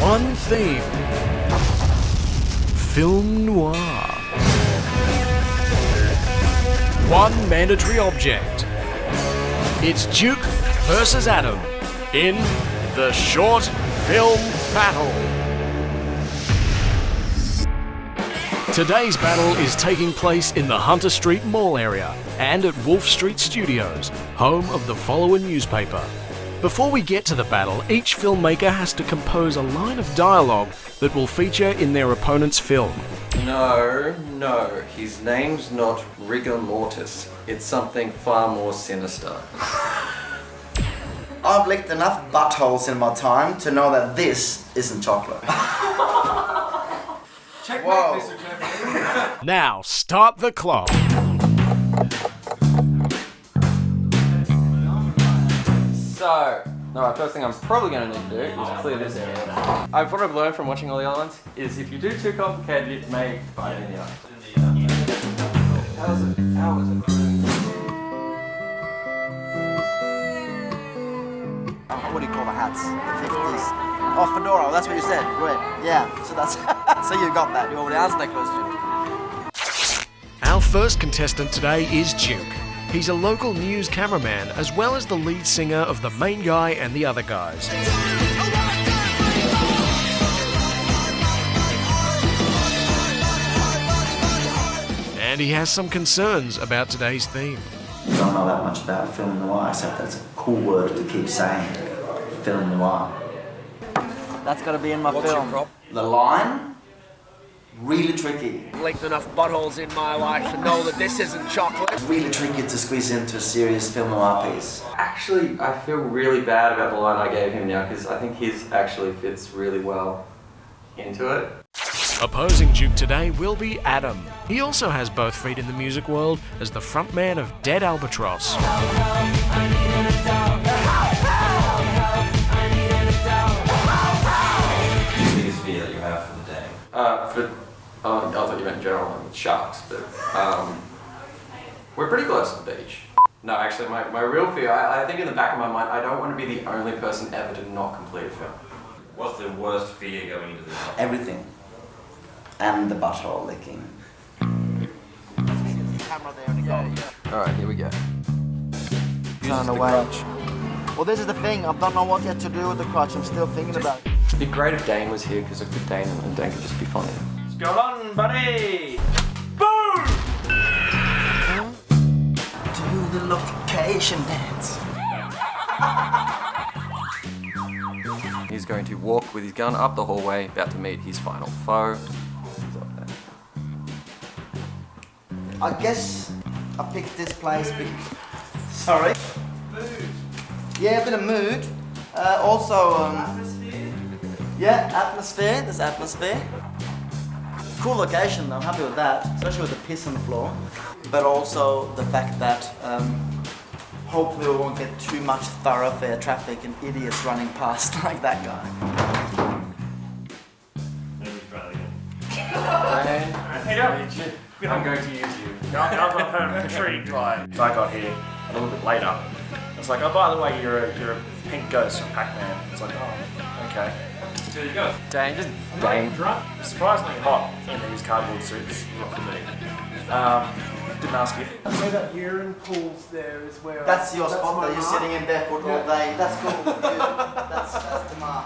One theme. Film Noir. One mandatory object. It's Duke versus Adam in the short film battle. Today's battle is taking place in the Hunter Street Mall area and at Wolf Street Studios, home of the Follower newspaper. Before we get to the battle, each filmmaker has to compose a line of dialogue that will feature in their opponent's film. No, his name's not Riggamortis. It's something far more sinister. I've licked enough buttholes in my time to know that this isn't chocolate. Whoa. Now, start the clock. So, first thing I'm probably going to need to do is clear this area. What I've learned from watching all the other ones is if you do too complicated, it may bite in the eye. How is it? What do you call the hats? The 50s. Oh, fedora, that's what you said. Great. Yeah, so that's so you got that. You already answered that question. Our first contestant today is Duke. He's a local news cameraman as well as the lead singer of The Main Guy and the Other Guys. And he has some concerns about today's theme. I don't know that much about film noir, except that's a cool word to keep saying. Film noir. That's got to be in my film. What's your prop? The line? Really tricky. Licked enough buttholes in my life to know that this isn't chocolate. Really tricky to squeeze into a serious film noir piece. Actually, I feel really bad about the line I gave him now because I think his actually fits really well into it. Opposing Duke today will be Adam. He also has both feet in the music world as the frontman of Dead Albatross. Biggest fear that you have for the day? I thought you meant in general with sharks, but we're pretty close to the beach. No, actually, my real fear, I think in the back of my mind, I don't want to be the only person ever to not complete a film. What's the worst fear going into this? Everything. And the butthole licking. Alright, here we go. Turn away. Well, this is the thing. I don't know what yet to do with the crutch. I'm still thinking about it. It'd be great if Dane was here because I could Dane and Dane could just be funny. What's going on, buddy? Boom! Do the location dance. He's going to walk with his gun up the hallway, about to meet his final foe. He's up there. I guess I picked this place because... Sorry? Mood. Yeah, a bit of mood. Yeah, atmosphere. There's atmosphere. Cool location though, I'm happy with that. Especially with the piss on the floor. But also the fact that hopefully we won't get too much thoroughfare traffic and idiots running past like that guy. I'm going to use you. I'm intrigued. So I got here a little bit later. It's like, oh, by the way, you're a pink ghost from Pac-Man. It's like, oh, okay. There you go. Dane, just Dane. Surprisingly hot in these cardboard suits. Not for me. Didn't ask you. Where that urine pool's there is where... That's your spot though, you're sitting in barefoot all day. That's cool. That's the mark.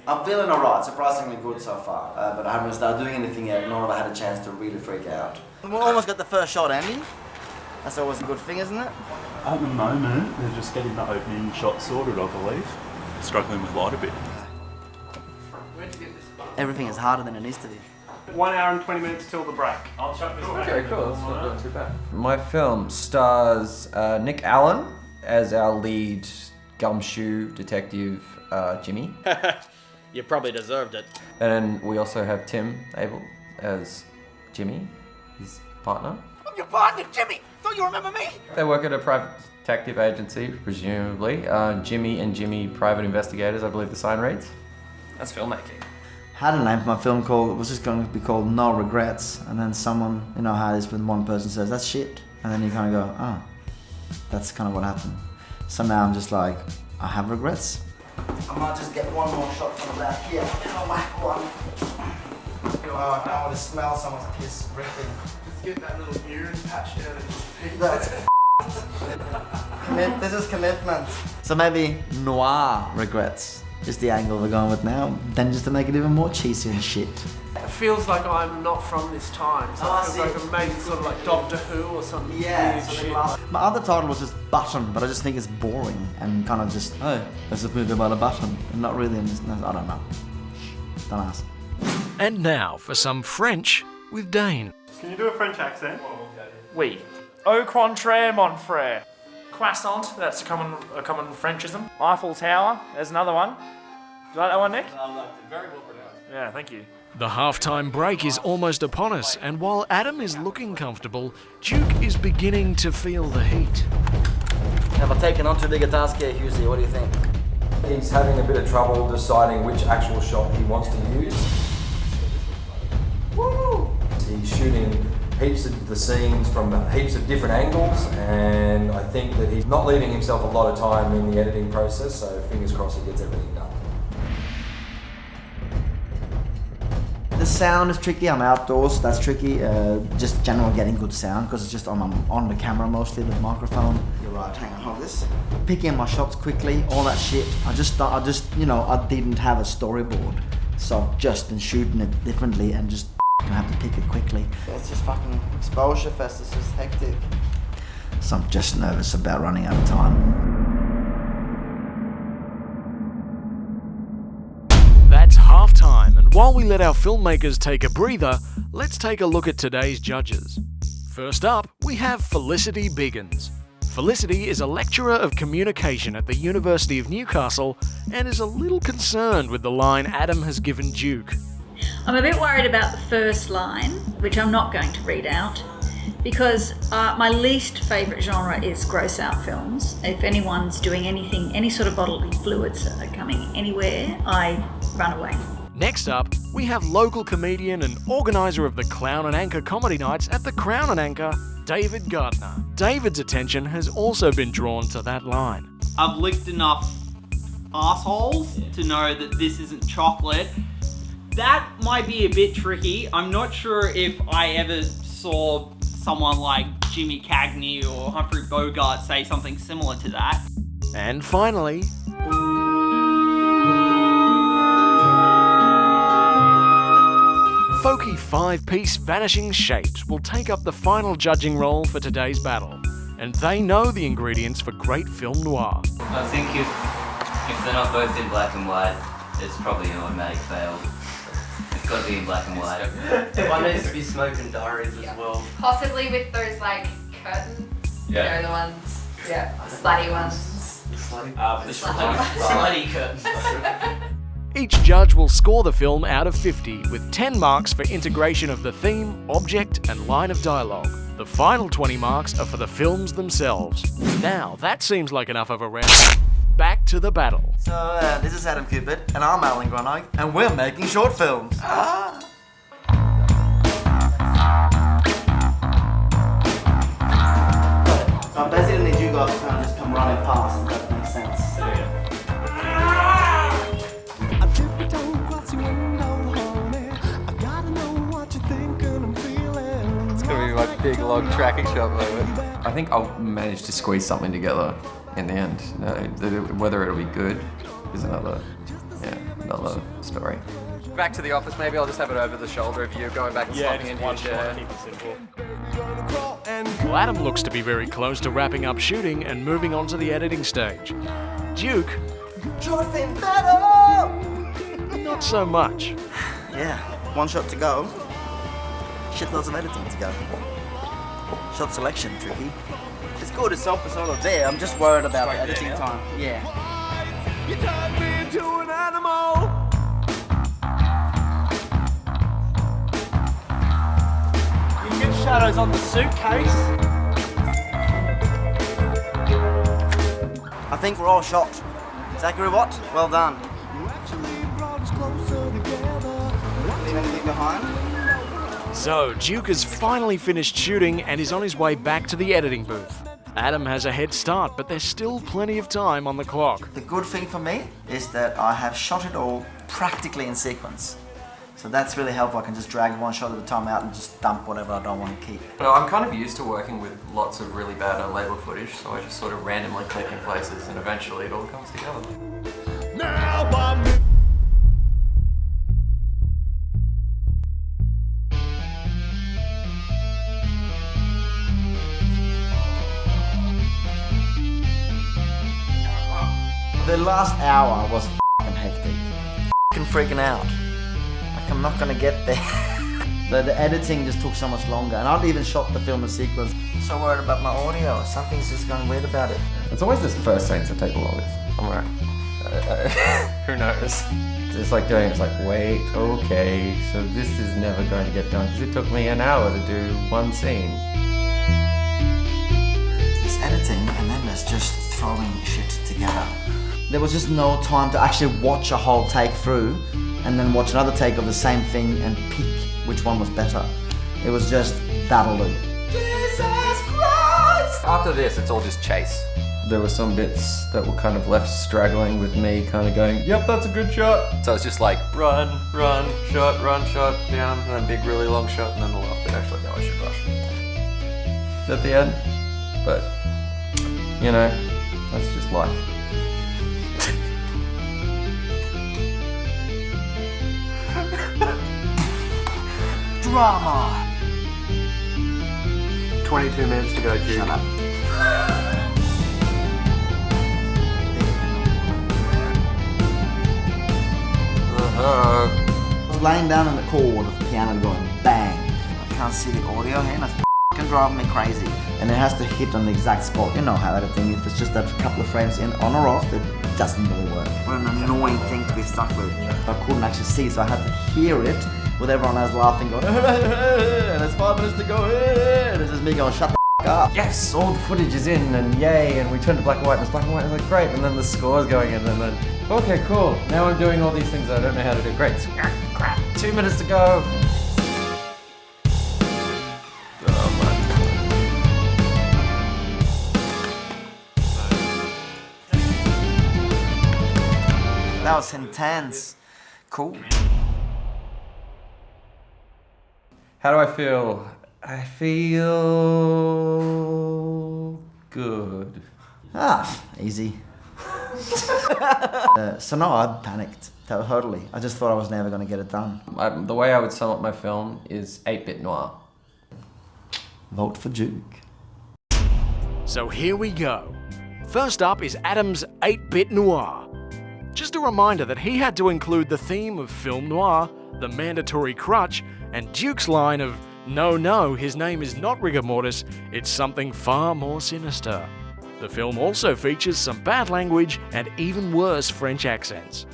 I'm feeling alright, surprisingly good so far. But I haven't started doing anything yet, nor have I had a chance to really freak out. We almost got the first shot, Andy. That's always a good thing, isn't it? At the moment, they're just getting the opening shot sorted, I believe. Struggling with light a bit. Everything is harder than it needs to be. 1 hour and 20 minutes till the break. I'll chuck this back. Okay, cool. That's not too bad. My film stars Nick Allan as our lead gumshoe detective, Jimmy. You probably deserved it. And then we also have Tim Abel as Jimmy, his partner. I'm your partner, Jimmy! Don't you remember me? They work at a private detective agency, presumably. Jimmy and Jimmy, private investigators, I believe the sign reads. That's filmmaking. Had a name for my film called, it was just going to be called No Regrets, and then someone, you know how it is when one person says, that's shit, and then you kind of go, oh, that's kind of what happened. So now I'm just like, I have regrets. I might just get one more shot from the back here. I'll whack one. Oh, I want to smell someone's piss ripping. Just get that little urine patch down in his feet. That's this is commitment. So maybe Noir regrets just the angle we're going with now, then just to make it even more cheesy and shit. It feels like I'm not from this time, so it feels like I'm maybe sort of like Doctor Who or something weird shit. My other title was just Button, but I just think it's boring and kind of just, oh, let's just move about a button. And not really, I don't know. Don't ask. And now for some French with Dane. Can you do a French accent? Oui. Au contraire, mon frère. Croissant, that's a common Frenchism. Eiffel Tower, there's another one. You like that one, Nick? I liked it. Very well pronounced. Yeah, thank you. The halftime break is almost upon us, and while Adam is looking comfortable, Duke is beginning to feel the heat. Have I taken on too big a task here, Hughesy? What do you think? He's having a bit of trouble deciding which actual shot he wants to use. Woo! He's shooting heaps of the scenes from heaps of different angles, and I think that he's not leaving himself a lot of time in the editing process, so fingers crossed he gets everything done. The sound is tricky. I'm outdoors, that's tricky. Just general getting good sound, because it's just I'm on the camera mostly, the microphone. You're right, hang on, hold this. Picking my shots quickly, all that shit. I didn't have a storyboard, so I've just been shooting it differently and just have to pick it quickly. It's just fucking exposure fest, it's just hectic. So I'm just nervous about running out of time. That's half-time, and while we let our filmmakers take a breather, let's take a look at today's judges. First up, we have Felicity Biggins. Felicity is a lecturer of communication at the University of Newcastle and is a little concerned with the line Adam has given Duke. I'm a bit worried about the first line, which I'm not going to read out, because my least favourite genre is gross out films. If anyone's doing anything, any sort of bodily fluids are coming anywhere, I run away. Next up, we have local comedian and organiser of the Clown and Anchor comedy nights at the Crown and Anchor, David Gairdner. David's attention has also been drawn to that line. I've licked enough assholes to know that this isn't chocolate. That might be a bit tricky. I'm not sure if I ever saw someone like Jimmy Cagney or Humphrey Bogart say something similar to that. And finally, folky 5-piece Vanishing Shapes will take up the final judging role for today's battle, and they know the ingredients for great film noir. I think if they're not both in black and white, it's probably an automatic fail. It's got to be in black and white. One needs to be smoke and diaries as well. Possibly with those like curtains. Yeah. You know, the ones, slutty ones. Slutty curtains. Each judge will score the film out of 50 with 10 marks for integration of the theme, object and line of dialogue. The final 20 marks are for the films themselves. Now, that seems like enough of a round. Back to the battle. So, this is Adam Cupitt, and I'm Allan Gronhaug, and we're making short films. So I basically need you guys to kind of just come running past, if that makes sense. It's gonna be my big long tracking shot moment. I think I'll manage to squeeze something together in the end. Whether it'll be good is another story. Back to the office, maybe I'll just have it over the shoulder of you going back and slumping into your chair. Keep it simple. Well, Adam looks to be very close to wrapping up shooting and moving on to the editing stage. Duke, Short film battle! not so much. Yeah, one shot to go. Shitloads of editing to go. Shot selection, tricky. It's good, it's sort of there. I'm just worried about the editing time. Yeah. You turned me into an animal. You get shadows on the suitcase. I think we're all shot. Zackari, what? Well done. Leave anything behind? So, Duke has finally finished shooting and is on his way back to the editing booth. Adam has a head start, but there's still plenty of time on the clock. The good thing for me is that I have shot it all practically in sequence. So that's really helpful. I can just drag one shot at a time out and just dump whatever I don't want to keep. Well, I'm kind of used to working with lots of really bad unlabeled footage, so I just sort of randomly click in places and eventually it all comes together. Now I'm... The last hour was f***ing hectic. F***ing freaking out. Like, I'm not gonna get there. the editing just took so much longer, and I'd even shot the film in sequence. I'm so worried about my audio. Something's just going weird about it. It's always this first scenes that take the longest. I'm alright. Who knows? It's like doing, it's like, wait, okay, so this is never going to get done, because it took me an hour to do one scene. It's editing, and then there's just throwing shit together. There was just no time to actually watch a whole take through and then watch another take of the same thing and pick which one was better. It was just that'll do. Jesus Christ! After this, it's all just chase. There were some bits that were kind of left straggling with me kind of going, yep, that's a good shot. So it's just like run, shot, down, and then big really long shot, and then the last bit actually, no, I should rush. At the end. But, you know, that's just life. Drama! 22 minutes to go, Jude. Shut up. I was laying down in the chord of the piano going bang. I can't see the audio here and it's f***ing driving me crazy. And it has to hit on the exact spot. You know how editing, if it's just a couple of frames in on or off, it doesn't really work. What an annoying thing to be stuck with. I couldn't actually see, so I had to hear it with everyone else laughing, going, and it's 5 minutes to go, and it's just me going, shut the f*** up. Yes, all the footage is in, and yay, and we turned to black and white, and it's black and white, and it's like, great, and then the score's going in, and then, okay, cool, now I'm doing all these things I don't know how to do, great, crap, 2 minutes to go. That was intense. Cool. How do I feel? I feel good. Easy. So no, I panicked, totally. I just thought I was never going to get it done. The way I would sum up my film is 8-bit noir. Vote for Duke. So here we go. First up is Adam's 8-bit noir. Just a reminder that he had to include the theme of film noir, the mandatory crutch, and Duke's line of, no, his name is not Riggamortis, it's something far more sinister. The film also features some bad language and even worse French accents.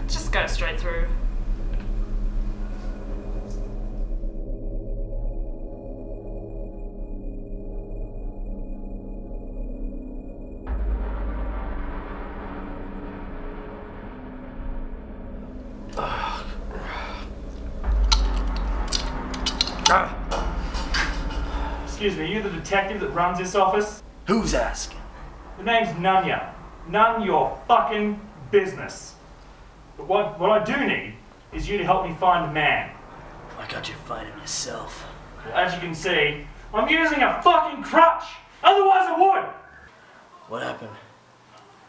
Just go straight through. Excuse me, you the detective that runs this office? Who's asking? The name's Nunya. None your fucking business. But what I do need is you to help me find the man. Why can't you find him yourself? As you can see, I'm using a fucking crutch! Otherwise I would! What happened?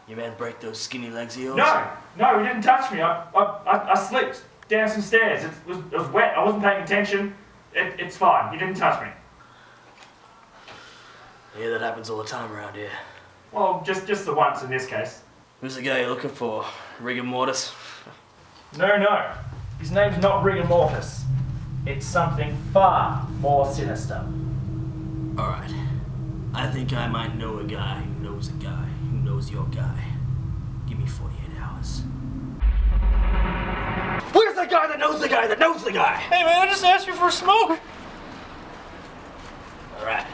Your man break those skinny legs of yours? No, he didn't touch me. I slipped down some stairs. It was wet. I wasn't paying attention. It's fine. He didn't touch me. Yeah, that happens all the time around here. Well, just the once in this case. Who's the guy you're looking for? Riggamortis? No. His name's not Riggamortis. It's something far more sinister. Alright. I think I might know a guy who knows a guy who knows your guy. Give me 48 hours. Where's the guy that knows the guy that knows the guy? Hey man, I just asked you for a smoke! Alright.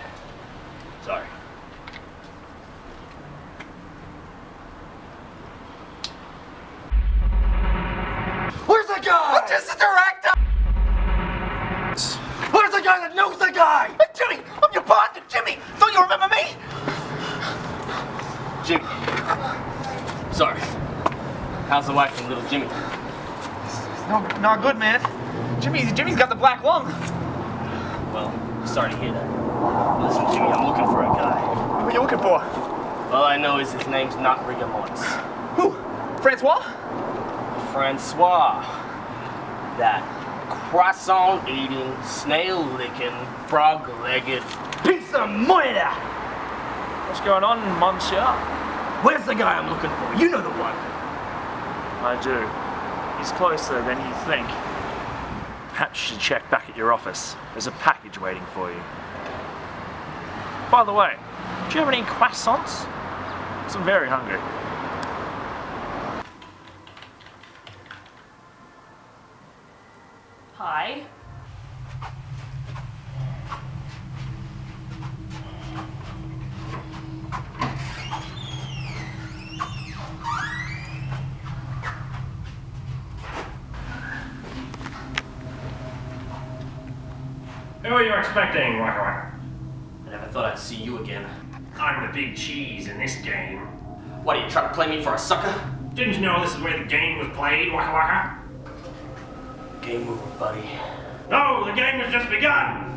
So, how's the wife and little Jimmy? It's not good, man. Jimmy's got the black lung. Well, sorry to hear that. Listen, Jimmy, I'm looking for a guy. Who are you looking for? All I know is his name's not Riggamortis. Who? Francois? Francois. That croissant-eating, snail-licking, frog-legged piece of murder! What's going on, monsieur? Where's the guy I'm looking for? You know the one. I do. He's closer than you think. Perhaps you should check back at your office. There's a package waiting for you. By the way, do you have any croissants? 'Cause I'm very hungry. Hi. Who are you expecting, Waka Waka? I never thought I'd see you again. I'm the big cheese in this game. What, are you trying to play me for a sucker? Didn't you know this is where the game was played, Waka Waka? Game over, buddy. No, the game has just begun!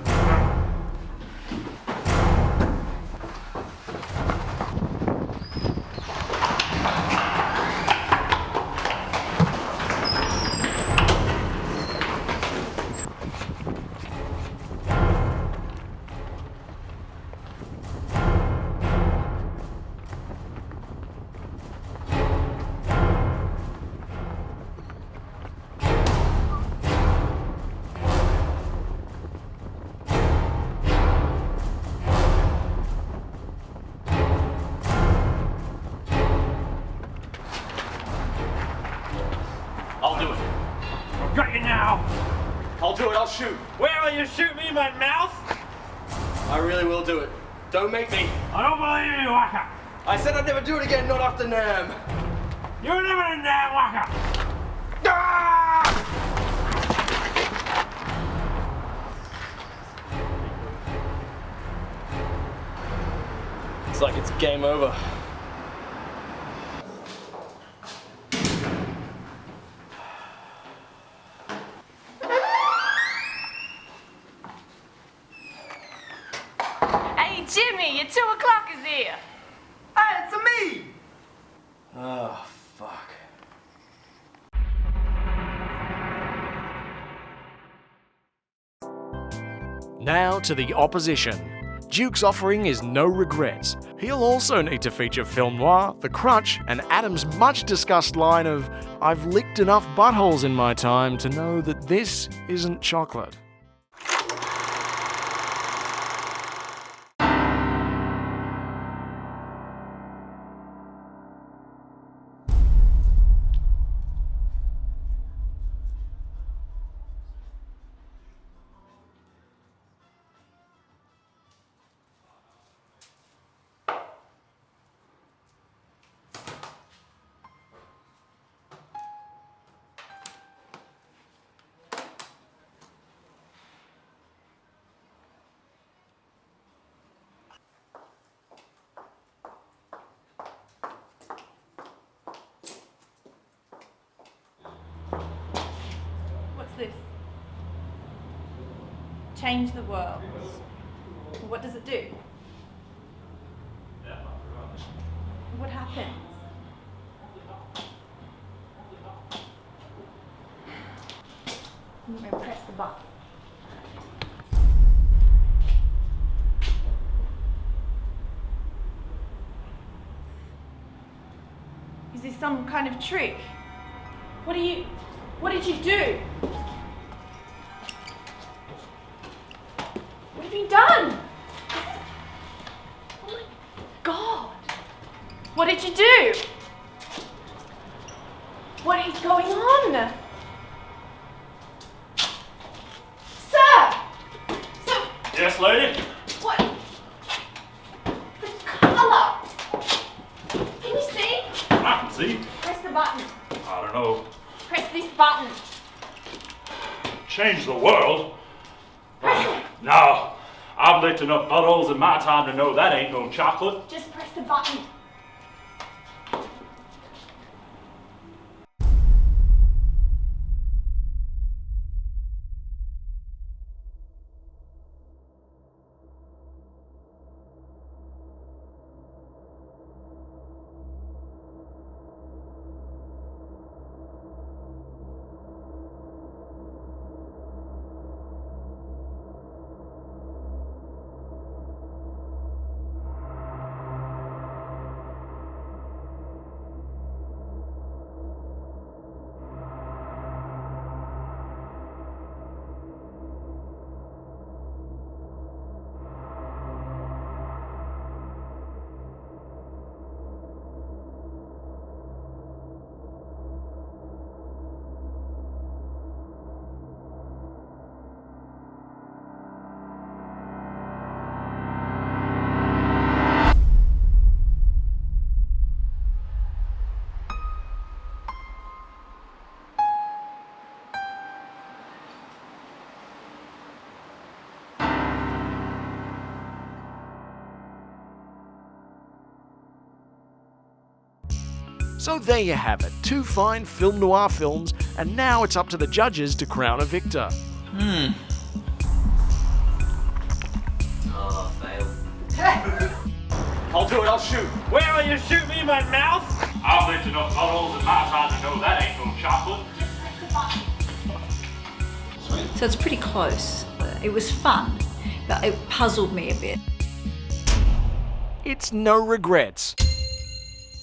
I'll do it. I've got you now! I'll do it, I'll shoot. Where will you shoot me in my mouth? I really will do it. Don't make me. I don't believe you, Waka! I said I'd never do it again, not after Nam. You're never in there, Waka! It's like it's game over. Hey, Jimmy, your 2 o'clock is here. Hey, it's me! Oh, fuck. Now to the opposition. Duke's offering is no regrets. He'll also need to feature Film Noir, the Crutch, and Adam's much discussed line of, "I've licked enough buttholes in my time to know that this isn't chocolate." This? Change the world. What does it do? What happens? I'm gonna press the button. Is this some kind of trick? What did you do? What have you done? Oh my God. What did you do? What is going on? Sir! Yes, lady? What? The colour! Can you see? I can see. Press the button. I don't know. Press this button. Change the world? No. I've licked enough buttholes in my time to know that ain't no chocolate. Just press the button. So there you have it, 2 fine film noir films, and now it's up to the judges to crown a victor. Oh, fail. I'll do it, I'll shoot. Where will you shoot me in my mouth? I've lived enough buttholes in my time to know that ain't no chocolate. So it's pretty close. It was fun, but it puzzled me a bit. It's no regrets.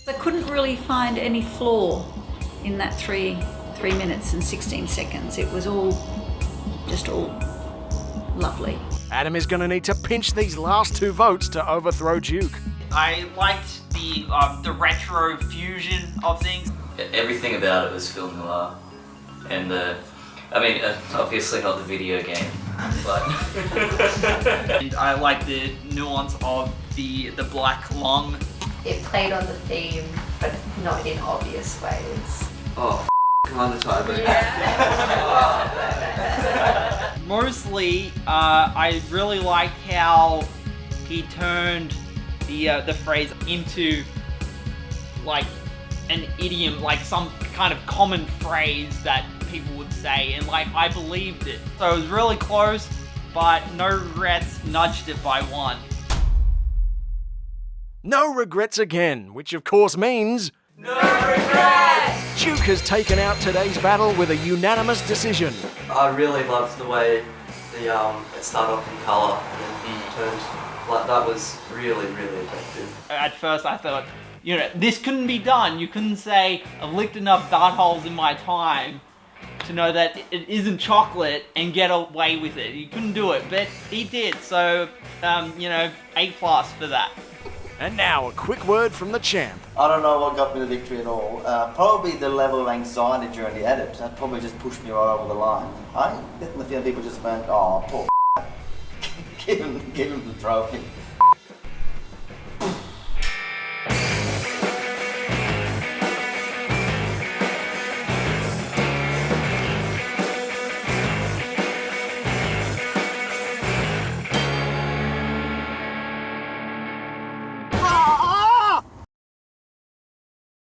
I couldn't really find any flaw in that 3 minutes and 16 seconds. It was all lovely. Adam is going to need to pinch these last 2 votes to overthrow Duke. I liked the retro fusion of things. Everything about it was film noir. And obviously not the video game, but... And I like the nuance of the black lung. It played on the theme, but not in obvious ways. Oh, come on the time. Mostly, I really liked how he turned the phrase into like an idiom, like some kind of common phrase that people would say, and like I believed it. So it was really close, but no regrets, nudged it by 1. No regrets again, which of course means... No regrets! Duke has taken out today's battle with a unanimous decision. I really loved the way it started off in colour and then turned, like that was really, really effective. At first I thought, this couldn't be done. You couldn't say, I've licked enough buttholes in my time to know that it isn't chocolate and get away with it. You couldn't do it, but he did, so, A+ for that. And now, a quick word from the champ. I don't know what got me the victory at all. Probably the level of anxiety during the edit. That probably just pushed me right over the line. I get the feeling people just went, oh, poor give him the trophy.